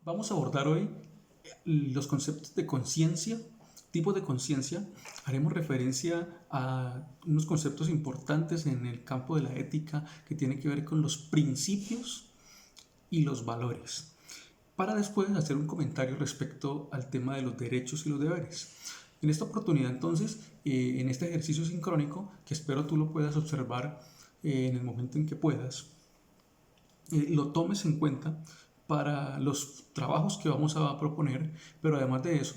Vamos a abordar hoy los conceptos de conciencia, tipos de conciencia. Haremos referencia a unos conceptos importantes en el campo de la ética que tienen que ver con los principios y los valores, para después hacer un comentario respecto al tema de los derechos y los deberes. En esta oportunidad, entonces, en este ejercicio sincrónico, que espero tú lo puedas observar en el momento en que puedas, lo tomes en cuenta para los trabajos que vamos a proponer, pero además de eso,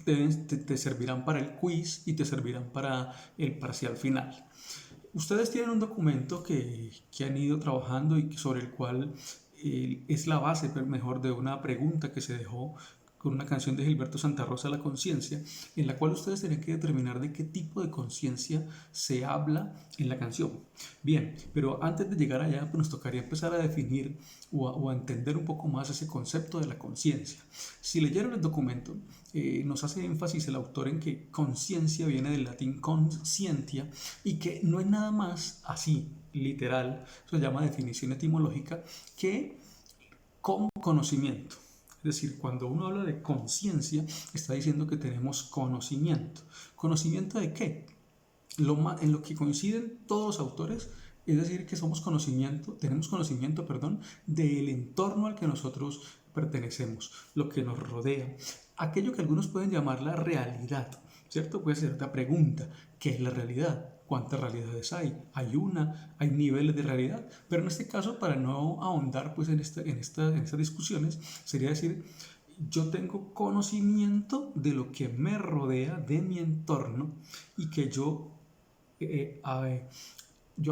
te servirán para el quiz y te servirán para el parcial final. Ustedes tienen un documento que han ido trabajando y sobre el cual es la base, mejor, de una pregunta que se dejó con una canción de Gilberto Santa Rosa, La Conciencia, en la cual ustedes tienen que determinar de qué tipo de conciencia se habla en la canción. Bien, pero antes de llegar allá, pues nos tocaría empezar a definir o a entender un poco más ese concepto de la conciencia. Si leyeron el documento, nos hace énfasis el autor en que conciencia viene del latín conscientia y que no es nada más así, literal, eso se llama definición etimológica, que con conocimiento. Es decir, cuando uno habla de conciencia, está diciendo que tenemos conocimiento. ¿Conocimiento de qué? En lo que coinciden todos los autores, es decir, que tenemos conocimiento, del entorno al que nosotros pertenecemos, lo que nos rodea, aquello que algunos pueden llamar la realidad, ¿cierto? Puede ser la pregunta, ¿qué es la realidad? ¿Cuántas realidades hay? ¿Hay niveles de realidad? Pero en este caso, para no ahondar pues, en estas discusiones, sería decir, yo tengo conocimiento de lo que me rodea, de mi entorno, y que yo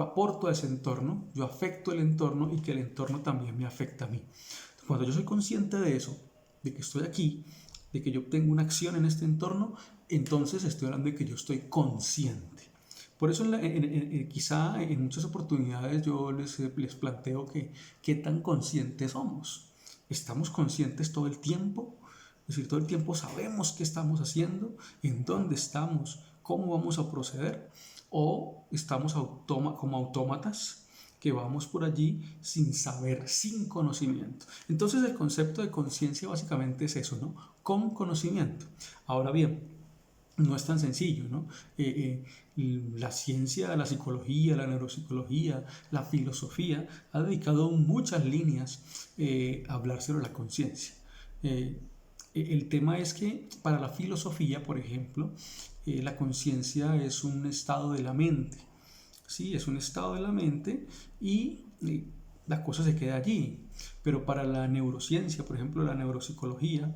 aporto a ese entorno, yo afecto el entorno y que el entorno también me afecta a mí. Cuando yo soy consciente de eso, de que estoy aquí, de que yo tengo una acción en este entorno, entonces estoy hablando de que yo estoy consciente. Por eso quizá en muchas oportunidades yo les planteo que qué tan conscientes somos. ¿Estamos conscientes todo el tiempo? Es decir, todo el tiempo sabemos qué estamos haciendo, en dónde estamos, cómo vamos a proceder, o estamos como autómatas que vamos por allí sin saber, sin conocimiento. Entonces el concepto de conciencia básicamente es eso, ¿no? Con conocimiento. Ahora bien, no es tan sencillo, ¿no? La ciencia, la psicología, la neuropsicología, la filosofía ha dedicado muchas líneas a hablar sobre la conciencia. El tema es que para la filosofía, por ejemplo, la conciencia es un estado de la mente. Sí, es un estado de la mente y la cosa se queda allí. Pero para la neurociencia, por ejemplo, la neuropsicología,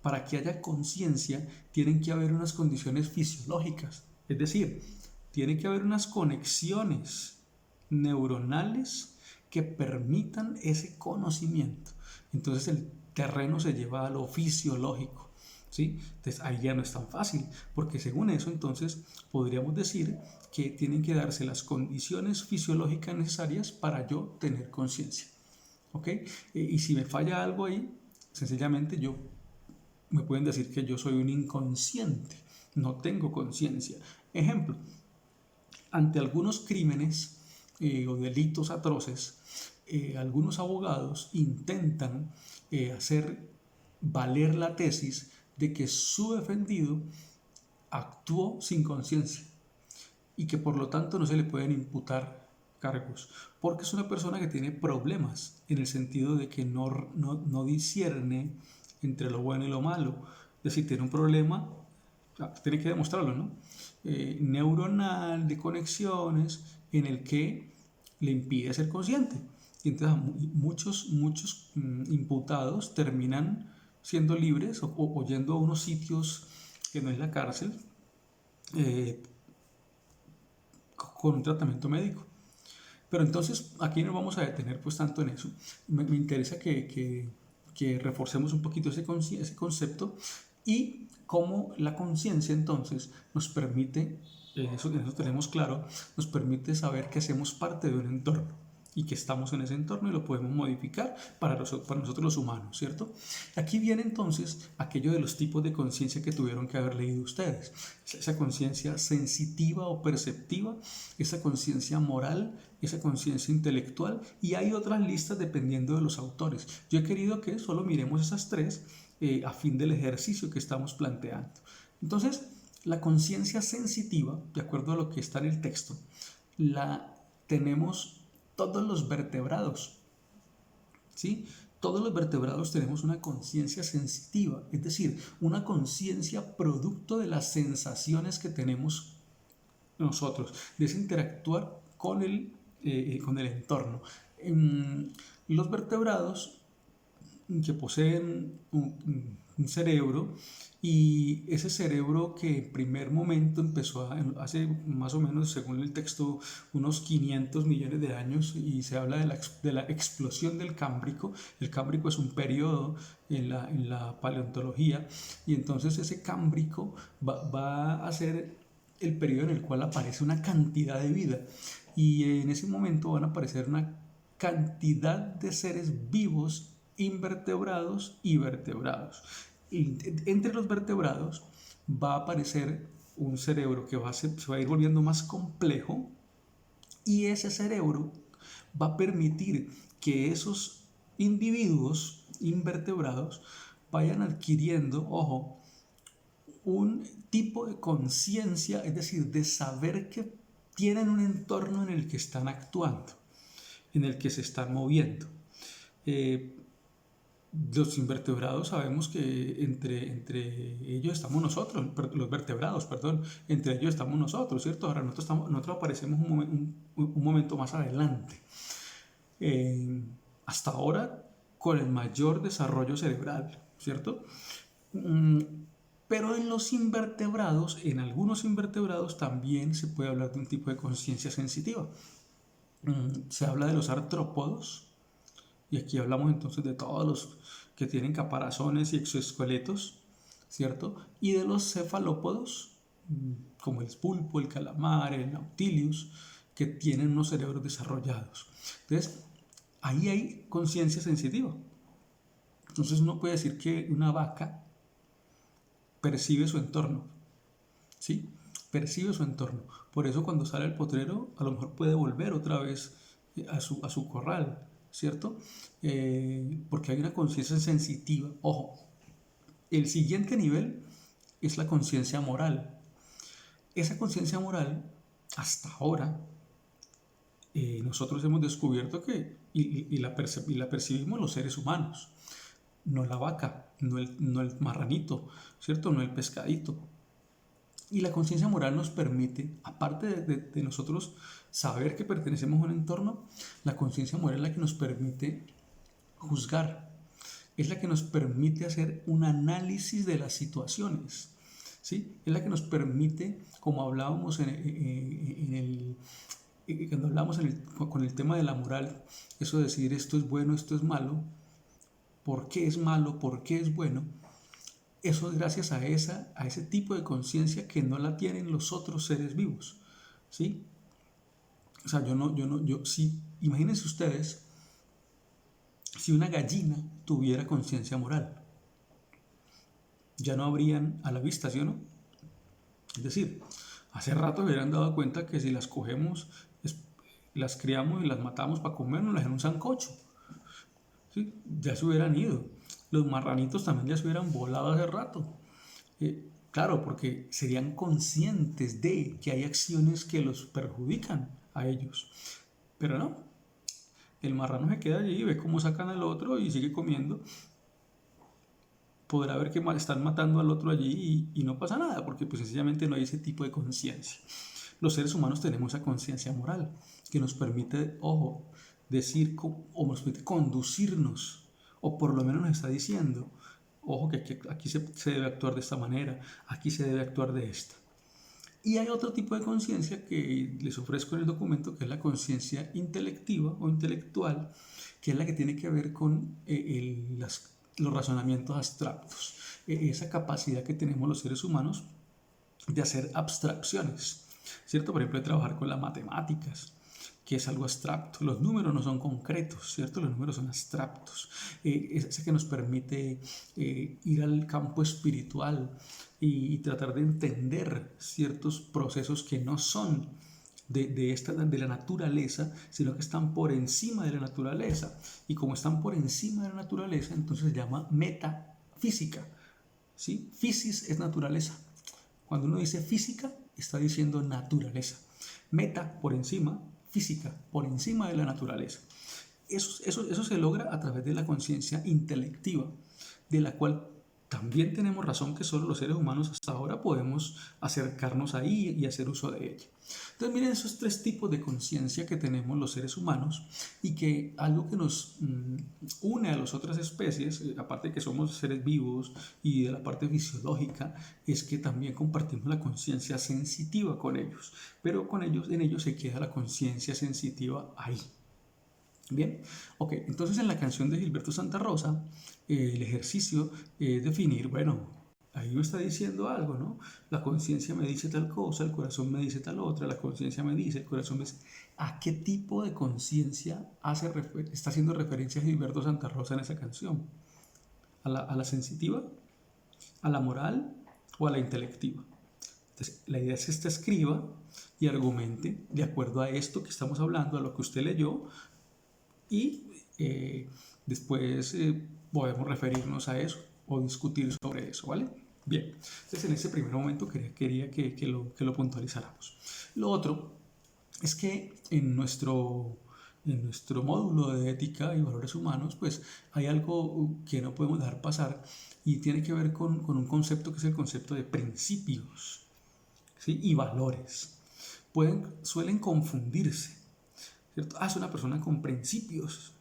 para que haya conciencia, tienen que haber unas condiciones fisiológicas. Es decir, tiene que haber unas conexiones neuronales que permitan ese conocimiento. Entonces el terreno se lleva a lo fisiológico. ¿Sí? Entonces ahí ya no es tan fácil, porque según eso entonces podríamos decir que tienen que darse las condiciones fisiológicas necesarias para yo tener conciencia. ¿Ok? Y si me falla algo ahí, sencillamente me pueden decir que yo soy un inconsciente, no tengo conciencia. Ejemplo, ante algunos crímenes o delitos atroces, algunos abogados intentan hacer valer la tesis de que su defendido actuó sin conciencia y que por lo tanto no se le pueden imputar cargos, porque es una persona que tiene problemas en el sentido de que no discierne entre lo bueno y lo malo. Es decir, tiene un problema, tiene que demostrarlo, ¿no? Neuronal, de conexiones, en el que le impide ser consciente. Y entonces muchos imputados terminan siendo libres o yendo a unos sitios que no es la cárcel, con un tratamiento médico. Pero entonces aquí no vamos a detener pues tanto en eso. Me interesa que reforcemos un poquito ese concepto y cómo la conciencia entonces nos permite, eso tenemos claro, nos permite saber que hacemos parte de un entorno y que estamos en ese entorno y lo podemos modificar para nosotros los humanos, ¿cierto? Aquí viene entonces aquello de los tipos de conciencia que tuvieron que haber leído ustedes. Esa conciencia sensitiva o perceptiva, esa conciencia moral, esa conciencia intelectual, y hay otras listas dependiendo de los autores. Yo he querido que solo miremos esas tres a fin del ejercicio que estamos planteando. Entonces, la conciencia sensitiva, de acuerdo a lo que está en el texto, la tenemos todos los vertebrados, ¿sí? Todos los vertebrados tenemos una conciencia sensitiva, es decir, una conciencia producto de las sensaciones que tenemos nosotros, de ese interactuar con el entorno. Los vertebrados que poseen un cerebro, y ese cerebro que en primer momento empezó hace más o menos, según el texto, unos 500 millones de años, y se habla de la explosión del Cámbrico. El Cámbrico es un periodo en la paleontología, y entonces ese Cámbrico va a ser el periodo en el cual aparece una cantidad de vida, y en ese momento van a aparecer una cantidad de seres vivos, invertebrados y vertebrados. Entre los vertebrados va a aparecer un cerebro que se va a ir volviendo más complejo, y ese cerebro va a permitir que esos individuos invertebrados vayan adquiriendo, ojo, un tipo de conciencia, es decir, de saber que tienen un entorno en el que están actuando, en el que se están moviendo. Los invertebrados sabemos que entre ellos estamos nosotros, los vertebrados, perdón, entre ellos estamos nosotros, ¿cierto? Ahora nosotros aparecemos un momento más adelante. Hasta ahora con el mayor desarrollo cerebral, ¿cierto? Pero en los invertebrados, en algunos invertebrados también se puede hablar de un tipo de conciencia sensitiva. Se habla de los artrópodos, y aquí hablamos entonces de todos los que tienen caparazones y exoesqueletos, ¿cierto? Y de los cefalópodos, como el pulpo, el calamar, el nautilius, que tienen unos cerebros desarrollados. Entonces, ahí hay conciencia sensitiva. Entonces uno puede decir que una vaca percibe su entorno, ¿sí? Percibe su entorno. Por eso cuando sale al potrero, a lo mejor puede volver otra vez a su corral, ¿cierto? Porque hay una conciencia sensitiva. Ojo, el siguiente nivel es la conciencia moral. Esa conciencia moral, hasta ahora, nosotros hemos descubierto que, y la percibimos los seres humanos, no la vaca, no el marranito, ¿cierto? No el pescadito. Y la conciencia moral nos permite, aparte de nosotros saber que pertenecemos a un entorno, la conciencia moral es la que nos permite juzgar, es la que nos permite hacer un análisis de las situaciones, ¿sí? Es la que nos permite, como hablábamos cuando hablamos con el tema de la moral, eso de decir esto es bueno, esto es malo, por qué es malo, por qué es bueno. Eso es gracias a ese tipo de conciencia que no la tienen los otros seres vivos, ¿sí? O sea, sí, imagínense ustedes si una gallina tuviera conciencia moral. Ya no habrían a la vista, ¿sí o no? Es decir, hace rato se hubieran dado cuenta que si las cogemos, las criamos y las matamos para comernos en un sancocho, ¿sí? Ya se hubieran ido. Los marranitos también ya se hubieran volado hace rato. Claro, porque serían conscientes de que hay acciones que los perjudican a ellos. Pero no, el marrano se queda allí, ve cómo sacan al otro y sigue comiendo. Podrá ver que están matando al otro allí y no pasa nada, porque pues sencillamente no hay ese tipo de conciencia. Los seres humanos tenemos esa conciencia moral que nos permite, ojo, decir o nos permite conducirnos, o por lo menos nos está diciendo, ojo, que aquí se debe actuar de esta manera, aquí se debe actuar de esta. Y hay otro tipo de conciencia que les ofrezco en el documento, que es la conciencia intelectiva o intelectual, que es la que tiene que ver con los razonamientos abstractos, esa capacidad que tenemos los seres humanos de hacer abstracciones, ¿cierto? Por ejemplo, de trabajar con las matemáticas. que es algo abstracto. Los números no son concretos, ¿cierto? Los números son abstractos. Es ese que nos permite ir al campo espiritual y tratar de entender ciertos procesos que no son de la naturaleza, sino que están por encima de la naturaleza. Y como están por encima de la naturaleza, entonces se llama metafísica. ¿Sí? Fisis es naturaleza. Cuando uno dice física, está diciendo naturaleza. Meta, por encima, física, por encima de la naturaleza. Eso se logra a través de la conciencia intelectiva, de la cual también tenemos razón que solo los seres humanos hasta ahora podemos acercarnos ahí y hacer uso de ella. Entonces miren esos tres tipos de conciencia que tenemos los seres humanos y que algo que nos une a las otras especies, aparte de que somos seres vivos y de la parte fisiológica, es que también compartimos la conciencia sensitiva con ellos, pero en ellos se queda la conciencia sensitiva ahí. Bien, ok, entonces en la canción de Gilberto Santa Rosa, el ejercicio es definir, bueno, ahí me está diciendo algo, ¿no? La conciencia me dice tal cosa, el corazón me dice tal otra, la conciencia me dice, el corazón me dice... ¿A qué tipo de conciencia está haciendo referencia Gilberto Santa Rosa en esa canción? ¿A la sensitiva? ¿A la moral? ¿O a la intelectiva? Entonces, la idea es que usted escriba y argumente de acuerdo a esto que estamos hablando, a lo que usted leyó, y después podemos referirnos a eso o discutir sobre eso, ¿vale? Bien, entonces en ese primer momento quería que lo puntualizáramos. Lo otro es que en nuestro módulo de ética y valores humanos, pues hay algo que no podemos dejar pasar y tiene que ver con un concepto que es el concepto de principios, ¿sí? Y valores. Suelen confundirse, ¿cierto? Es una persona con principios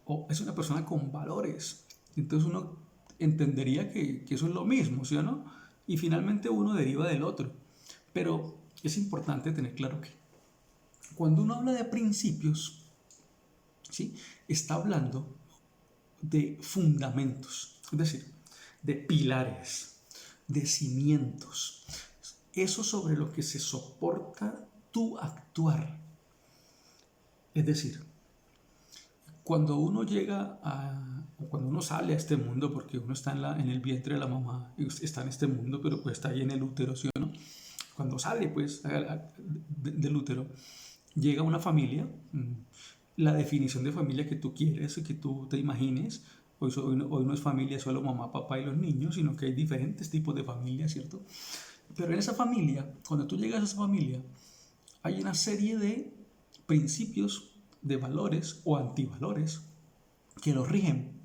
o es una persona con valores. Entonces uno entendería que eso es lo mismo, ¿sí o no? Y finalmente uno deriva del otro. Pero es importante tener claro que cuando uno habla de principios, ¿sí? Está hablando de fundamentos, es decir, de pilares, de cimientos. Eso sobre lo que se soporta tu actuar. Es decir, cuando uno cuando uno sale a este mundo, porque uno está en el vientre de la mamá, está en este mundo, pero pues está ahí en el útero, ¿sí o no? Cuando sale pues del útero, llega una familia, la definición de familia que tú quieres, que tú te imagines. Hoy no es familia solo mamá, papá y los niños, sino que hay diferentes tipos de familia, ¿cierto? Pero en esa familia, cuando tú llegas a esa familia, hay una serie de principios, de valores o antivalores que los rigen.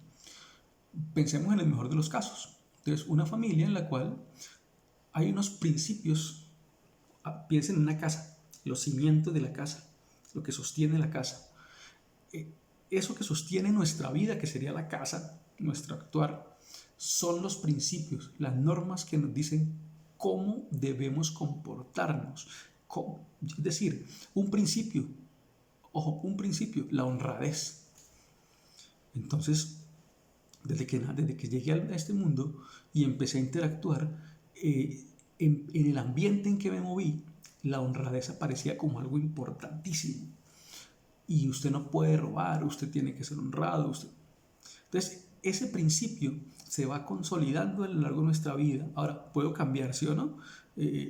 Pensemos en el mejor de los casos. Entonces, una familia en la cual hay unos principios, piensen en una casa, los cimientos de la casa, lo que sostiene la casa. Eso que sostiene nuestra vida, que sería la casa, nuestro actuar, son los principios, las normas que nos dicen cómo debemos comportarnos. Es decir, un principio, la honradez. Entonces, desde que llegué a este mundo y empecé a interactuar, en el ambiente en que me moví, la honradez aparecía como algo importantísimo. Y usted no puede robar, usted tiene que ser honrado. Entonces, ese principio se va consolidando a lo largo de nuestra vida. Ahora, ¿puedo cambiar, sí o no?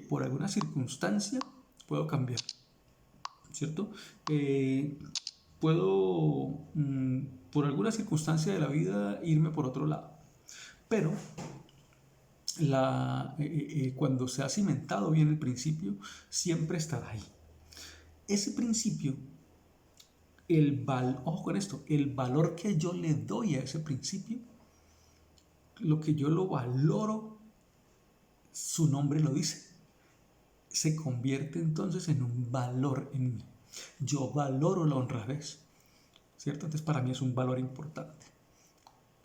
Por alguna circunstancia, puedo cambiar, ¿cierto? Puedo, por alguna circunstancia de la vida, irme por otro lado. Pero cuando se ha cimentado bien el principio, siempre estará ahí. Ese principio, ojo con esto, el valor que yo le doy a ese principio, lo que yo lo valoro, su nombre lo dice, se convierte entonces en un valor en mí. Yo valoro la honradez, ¿cierto? Entonces para mí es un valor importante.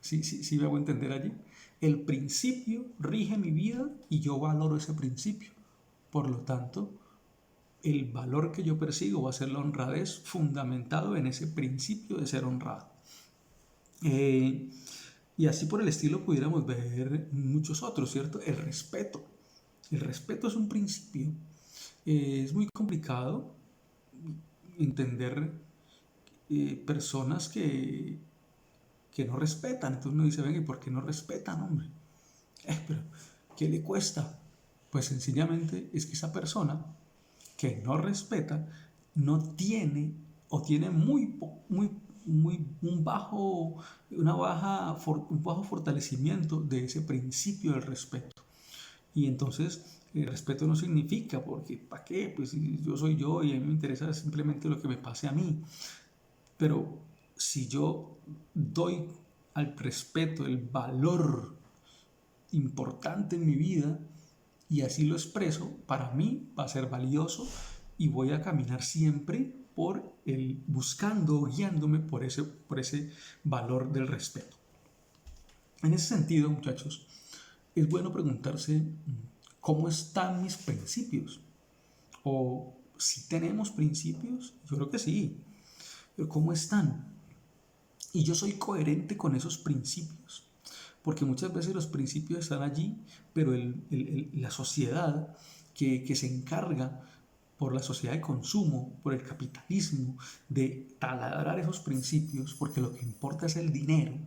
¿Sí me hago entender allí? El principio rige mi vida y yo valoro ese principio. Por lo tanto, el valor que yo persigo va a ser la honradez fundamentado en ese principio de ser honrado. Y así por el estilo pudiéramos ver muchos otros, ¿cierto? El respeto. El respeto es un principio. Es muy complicado. entender personas que no respetan. Entonces uno dice, venga, ¿y por qué no respetan, hombre? Pero, ¿qué le cuesta? Pues sencillamente es que esa persona que no respeta no tiene o tiene un un bajo fortalecimiento de ese principio del respeto. Y entonces el respeto no significa, porque ¿para qué? Pues si yo soy yo y a mí me interesa simplemente lo que me pase a mí. Pero si yo doy al respeto el valor importante en mi vida y así lo expreso, para mí va a ser valioso y voy a caminar siempre por el buscando, guiándome por ese valor del respeto. En ese sentido, muchachos, es bueno preguntarse cómo están mis principios o si tenemos principios. Yo creo que sí, pero ¿cómo están? Y yo soy coherente con esos principios, porque muchas veces los principios están allí, pero la sociedad que se encarga por la sociedad de consumo, por el capitalismo, de taladrar esos principios, porque lo que importa es el dinero,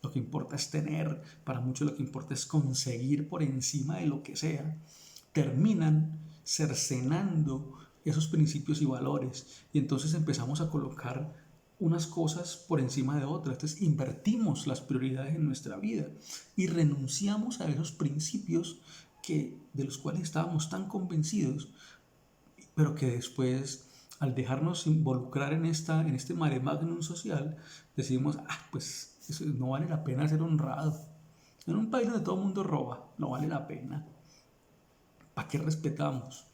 lo que importa es tener, para muchos lo que importa es conseguir por encima de lo que sea, terminan cercenando esos principios y valores, y entonces empezamos a colocar unas cosas por encima de otras. Entonces invertimos las prioridades en nuestra vida y renunciamos a esos principios de los cuales estábamos tan convencidos, pero que después, al dejarnos involucrar en este mare magnum social, decidimos, pues eso no vale la pena ser honrado. En un país donde todo el mundo roba, no vale la pena. ¿Para qué respetamos?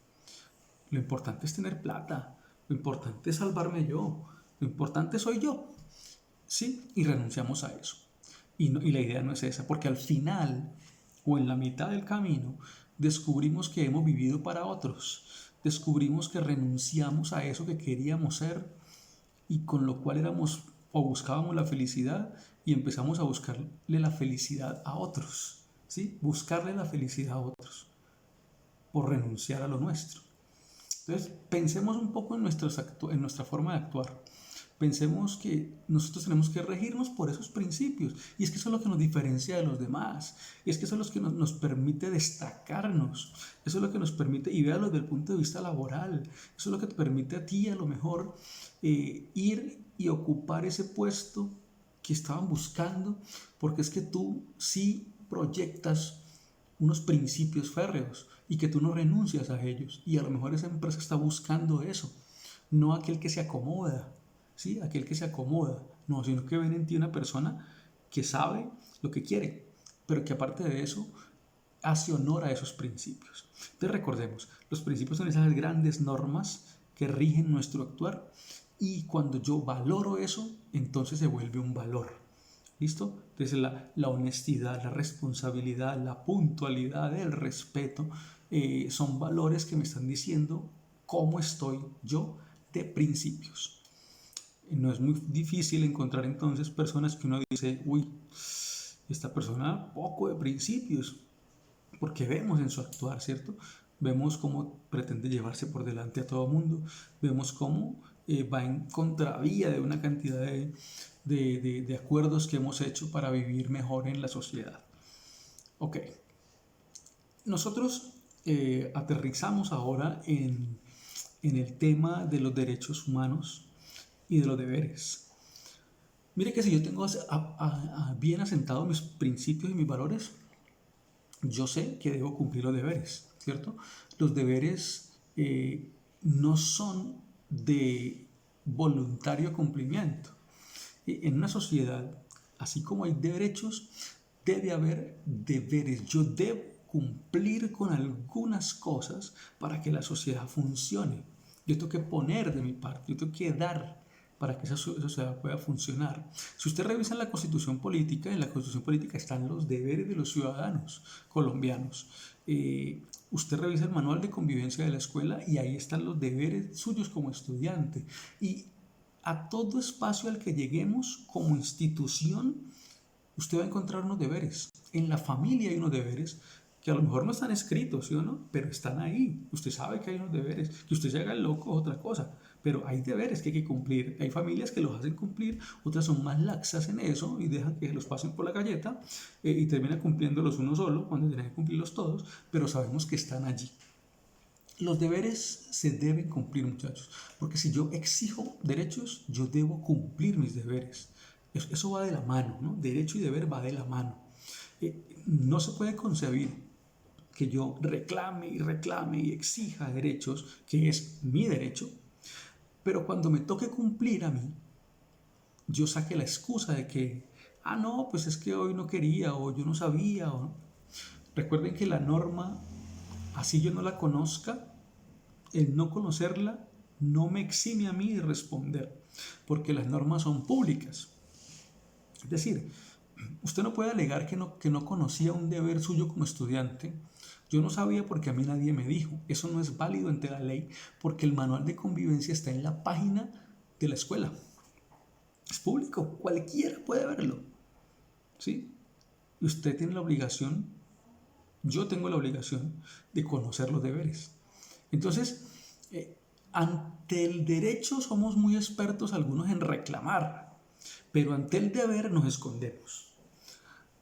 Lo importante es tener plata, lo importante es salvarme yo, lo importante soy yo. ¿Sí? Y renunciamos a eso. Y la idea no es esa, porque al final o en la mitad del camino descubrimos que hemos vivido para otros, descubrimos que renunciamos a eso que queríamos ser y con lo cual éramos o buscábamos la felicidad y empezamos a buscarle la felicidad a otros, ¿sí? Buscarle la felicidad a otros por renunciar a lo nuestro. Entonces, pensemos un poco en nuestra forma de actuar. Pensemos que nosotros tenemos que regirnos por esos principios. Y es que eso es lo que nos diferencia de los demás. Y es que eso es lo que nos permite destacarnos. Eso es lo que nos permite, y véalo desde el punto de vista laboral, eso es lo que te permite a ti a lo mejor ir y ocupar ese puesto que estaban buscando, porque es que tú sí proyectas unos principios férreos y que tú no renuncias a ellos. Y a lo mejor esa empresa está buscando eso, no aquel que se acomoda, ¿sí? Aquel que se acomoda, no, sino que ven en ti una persona que sabe lo que quiere, pero que aparte de eso hace honor a esos principios. Entonces recordemos, los principios son esas grandes normas que rigen nuestro actuar y cuando yo valoro eso, entonces se vuelve un valor. ¿Listo? Entonces la honestidad, la responsabilidad, la puntualidad, el respeto son valores que me están diciendo cómo estoy yo de principios. No es muy difícil encontrar entonces personas que uno dice, uy, esta persona poco de principios, porque vemos en su actuar, ¿cierto? Vemos cómo pretende llevarse por delante a todo mundo, vemos cómo va en contravía de una cantidad de acuerdos que hemos hecho para vivir mejor en la sociedad. Ok, nosotros aterrizamos ahora en el tema de los derechos humanos y de los deberes. Mire que si yo tengo bien asentados mis principios y mis valores, yo sé que debo cumplir los deberes, ¿cierto? Los deberes no son de voluntario cumplimiento. En una sociedad, así como hay derechos, debe haber deberes. Yo debo cumplir con algunas cosas para que la sociedad funcione. Yo tengo que poner de mi parte, yo tengo que dar para que esa sociedad pueda funcionar. Si usted revisa la Constitución Política, en la Constitución Política están los deberes de los ciudadanos colombianos. Usted revisa el manual de convivencia de la escuela y ahí están los deberes suyos como estudiante. Y a todo espacio al que lleguemos como institución, usted va a encontrar unos deberes. En la familia hay unos deberes que a lo mejor no están escritos, ¿sí o no? Pero están ahí. Usted sabe que hay unos deberes. Que usted se haga el loco es otra cosa. pero hay deberes que hay que cumplir. Hay familias que los hacen cumplir, otras son más laxas en eso y dejan que los pasen por la galleta y terminan cumpliéndolos uno solo cuando tienen que cumplirlos todos, pero sabemos que están allí. Los deberes se deben cumplir, muchachos, porque si yo exijo derechos, yo debo cumplir mis deberes. Eso va de la mano, ¿no? Derecho y deber va de la mano. No se puede concebir que yo reclame y exija derechos, que es mi derecho, pero cuando me toque cumplir a mí, yo saque la excusa de que, no, pues es que hoy no quería o yo no sabía. Recuerden que la norma, así yo no la conozca, el no conocerla no me exime a mí de responder, porque las normas son públicas. Es decir, usted no puede alegar que no conocía un deber suyo como estudiante. Yo no sabía porque a mí nadie me dijo. Eso no es válido ante la ley porque el manual de convivencia está en la página de la escuela. Es público, cualquiera puede verlo. ¿Sí? Y usted tiene la obligación, yo tengo la obligación de conocer los deberes. Entonces, ante el derecho somos muy expertos algunos en reclamar, pero ante el deber nos escondemos.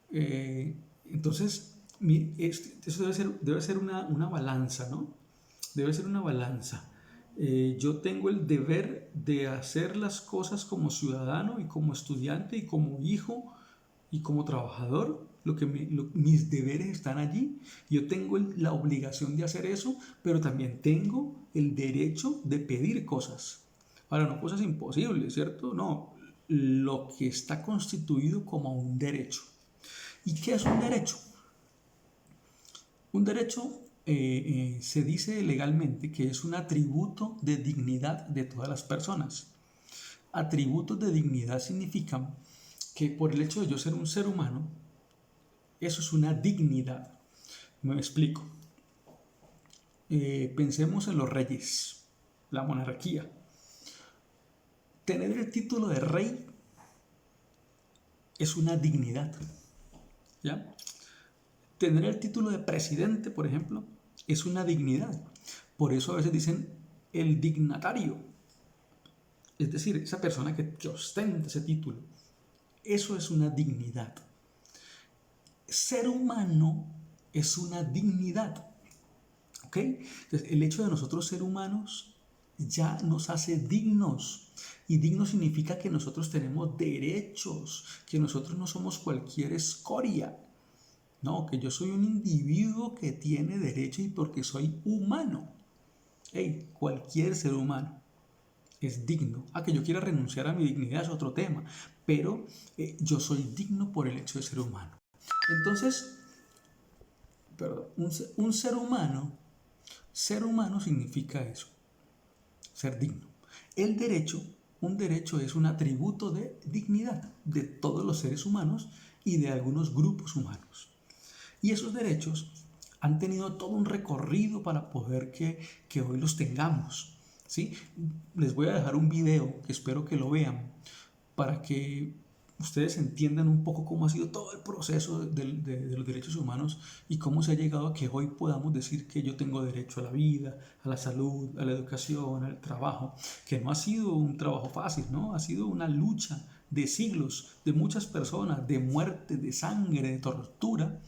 Entonces, eso debe ser una balanza, ¿no? Debe ser una balanza. Yo tengo el deber de hacer las cosas como ciudadano y como estudiante y como hijo y como trabajador. Mis deberes están allí. Yo tengo la obligación de hacer eso, pero también tengo el derecho de pedir cosas. Ahora, no cosas imposibles, ¿cierto? No, lo que está constituido como un derecho. ¿Y qué es un derecho? Un derecho se dice legalmente que es un atributo de dignidad de todas las personas. Atributos de dignidad significan que por el hecho de yo ser un ser humano, eso es una dignidad. Me explico. Pensemos en los reyes, la monarquía. Tener el título de rey es una dignidad. ¿Ya? Tener el título de presidente, por ejemplo, es una dignidad. Por eso a veces dicen el dignatario. Es decir, esa persona que ostenta ese título. Eso es una dignidad. Ser humano es una dignidad. ¿Ok? Entonces, el hecho de nosotros ser humanos ya nos hace dignos. Y digno significa que nosotros tenemos derechos, que nosotros no somos cualquier escoria. No, que yo soy un individuo que tiene derecho y porque soy humano. Hey, cualquier ser humano es digno. Que yo quiera renunciar a mi dignidad es otro tema, pero yo soy digno por el hecho de ser humano. Entonces, un ser humano significa eso, ser digno. Un derecho es un atributo de dignidad de todos los seres humanos y de algunos grupos humanos. Y esos derechos han tenido todo un recorrido para poder que hoy los tengamos. ¿Sí? Les voy a dejar un video que espero que lo vean para que ustedes entiendan un poco cómo ha sido todo el proceso de los derechos humanos y cómo se ha llegado a que hoy podamos decir que yo tengo derecho a la vida, a la salud, a la educación, al trabajo, que no ha sido un trabajo fácil, ¿no? Ha sido una lucha de siglos, de muchas personas, de muerte, de sangre, de tortura,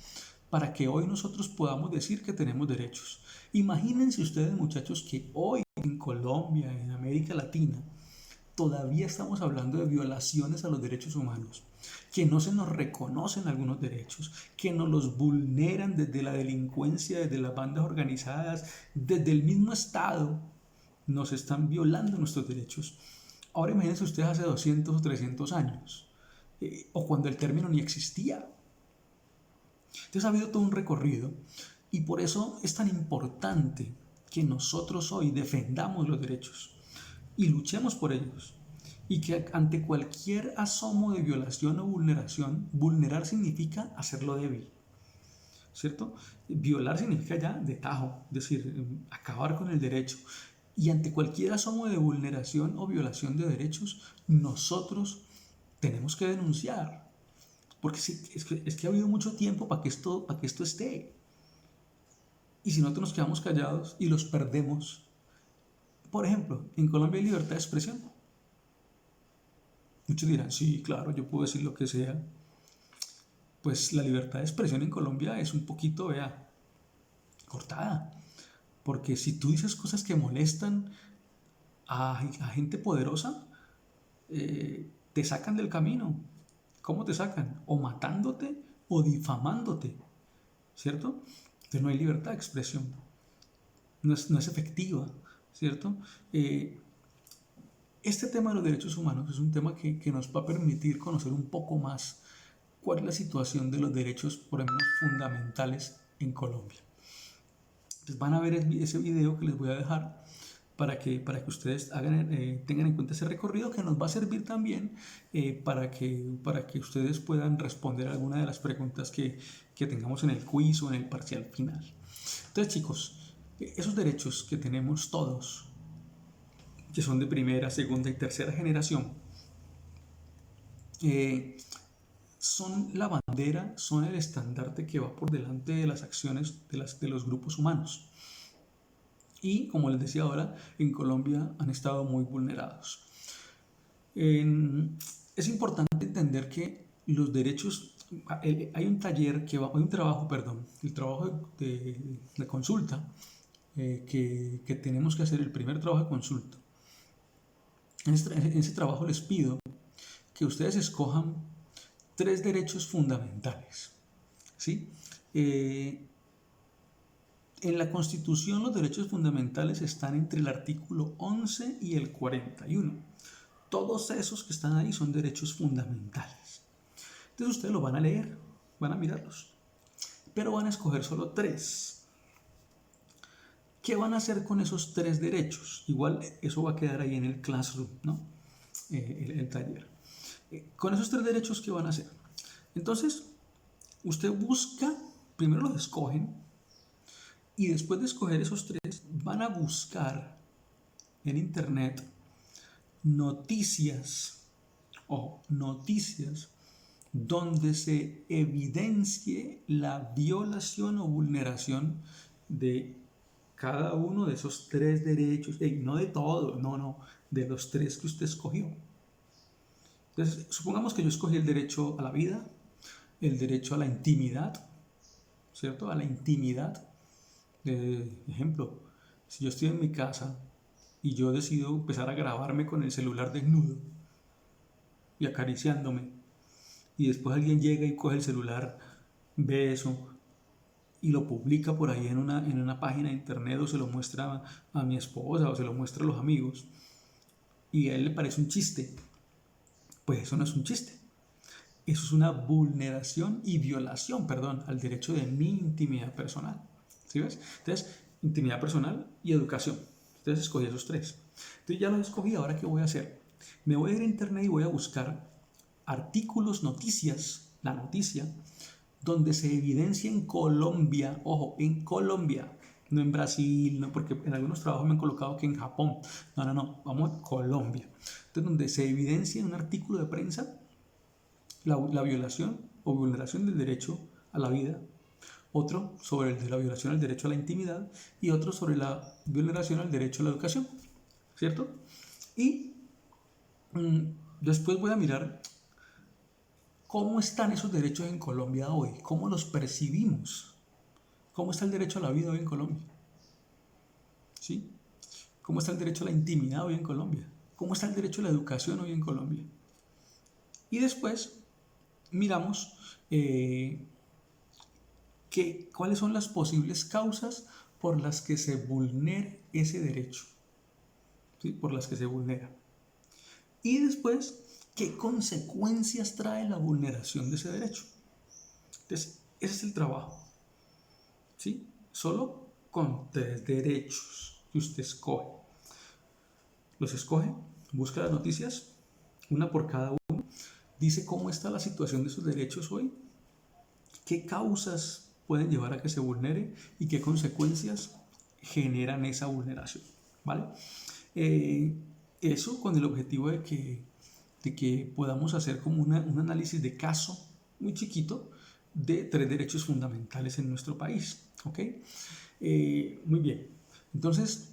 para que hoy nosotros podamos decir que tenemos derechos. Imagínense ustedes, muchachos, que hoy en Colombia, en América Latina, todavía estamos hablando de violaciones a los derechos humanos, que no se nos reconocen algunos derechos, que nos los vulneran desde la delincuencia, desde las bandas organizadas, desde el mismo Estado, nos están violando nuestros derechos. Ahora imagínense ustedes hace 200 o 300 años, o cuando el término ni existía. Entonces ha habido todo un recorrido y por eso es tan importante que nosotros hoy defendamos los derechos y luchemos por ellos. Y que ante cualquier asomo de violación o vulneración, vulnerar significa hacerlo débil, ¿cierto? Violar significa ya de tajo, es decir, acabar con el derecho. Y ante cualquier asomo de vulneración o violación de derechos, nosotros tenemos que denunciar. Porque es que ha habido mucho tiempo para que esto esté. Y si nosotros nos quedamos callados y los perdemos, Por ejemplo, en Colombia hay libertad de expresión. Muchos dirán, sí, claro, yo puedo decir lo que sea. Pues la libertad de expresión en Colombia es un poquito, vea, cortada. Porque si tú dices cosas que molestan a gente poderosa, te sacan del camino. ¿Cómo te sacan? O matándote o difamándote, ¿cierto? Entonces no hay libertad de expresión, no es efectiva, ¿cierto? Este tema de los derechos humanos es un tema que nos va a permitir conocer un poco más cuál es la situación de los derechos, por lo menos fundamentales, en Colombia. Entonces van a ver ese video que les voy a dejar para que ustedes tengan en cuenta ese recorrido que nos va a servir también para que ustedes puedan responder alguna de las preguntas que tengamos en el quiz o en el parcial final. Entonces, chicos, esos derechos que tenemos todos, que son de primera, segunda y tercera generación, son la bandera, son el estandarte que va por delante de las acciones de los grupos humanos. Y como les decía ahora, en Colombia han estado muy vulnerados. Es importante entender que los derechos, hay un trabajo, el trabajo de consulta que tenemos que hacer, el primer trabajo de consulta. En ese trabajo les pido que ustedes escojan 3 derechos fundamentales, ¿sí? En la Constitución los derechos fundamentales están entre el artículo 11 y el 41. Todos esos que están ahí son derechos fundamentales. Entonces ustedes lo van a leer, van a mirarlos, pero van a escoger solo 3. ¿Qué van a hacer con esos 3 derechos? Igual eso va a quedar ahí en el classroom, ¿no? El taller. Con esos 3 derechos, ¿qué van a hacer? Entonces, usted busca, primero los escogen, y después de escoger esos 3, van a buscar en internet noticias donde se evidencie la violación o vulneración de cada uno de esos 3 derechos, no de todo, no, de los 3 que usted escogió. Entonces, supongamos que yo escogí el derecho a la vida, el derecho a la intimidad, ¿cierto? A la intimidad. Ejemplo, si yo estoy en mi casa y yo decido empezar a grabarme con el celular desnudo y acariciándome, y después alguien llega y coge el celular, ve eso y lo publica por ahí en una página de internet, o se lo muestra a mi esposa o se lo muestra a los amigos, y a él le parece un chiste, pues eso no es un chiste. Eso es una vulneración y violación, al derecho de mi intimidad personal. ¿Sí ves? Entonces, intimidad personal y educación. Entonces escogí esos 3. Entonces ya los escogí, ¿ahora qué voy a hacer? Me voy a ir a internet y voy a buscar artículos, noticias, la noticia, donde se evidencia en Colombia, ojo, en Colombia, no en Brasil, no, porque en algunos trabajos me han colocado que en Japón. No, vamos a Colombia. Entonces, donde se evidencia en un artículo de prensa la violación o vulneración del derecho a la vida, otro sobre la violación al derecho a la intimidad y otro sobre la vulneración al derecho a la educación, ¿cierto? Y después voy a mirar cómo están esos derechos en Colombia hoy, cómo los percibimos, cómo está el derecho a la vida hoy en Colombia, ¿sí? ¿Cómo está el derecho a la intimidad hoy en Colombia? ¿Cómo está el derecho a la educación hoy en Colombia? Y después miramos cuáles son las posibles causas por las que se vulnere ese derecho, ¿sí? Por las que se vulnera. Y después, ¿qué consecuencias trae la vulneración de ese derecho? Entonces, ese es el trabajo, ¿sí? Solo con 3 derechos que usted escoge. Los escoge, busca las noticias, una por cada uno, dice cómo está la situación de sus derechos hoy, qué causas pueden llevar a que se vulnere y qué consecuencias generan esa vulneración, ¿vale? Eso con el objetivo de que podamos hacer como un análisis de caso muy chiquito de 3 derechos fundamentales en nuestro país, ¿ok? Muy bien. Entonces,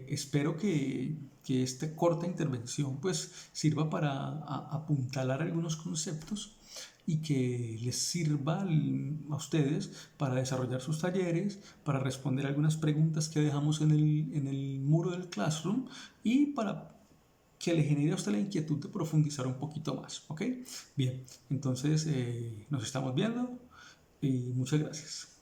espero que esta corta intervención pues sirva para apuntalar algunos conceptos y que les sirva a ustedes para desarrollar sus talleres, para responder algunas preguntas que dejamos en el muro del Classroom y para que le genere a usted la inquietud de profundizar un poquito más, ¿ok? Bien, entonces nos estamos viendo y muchas gracias.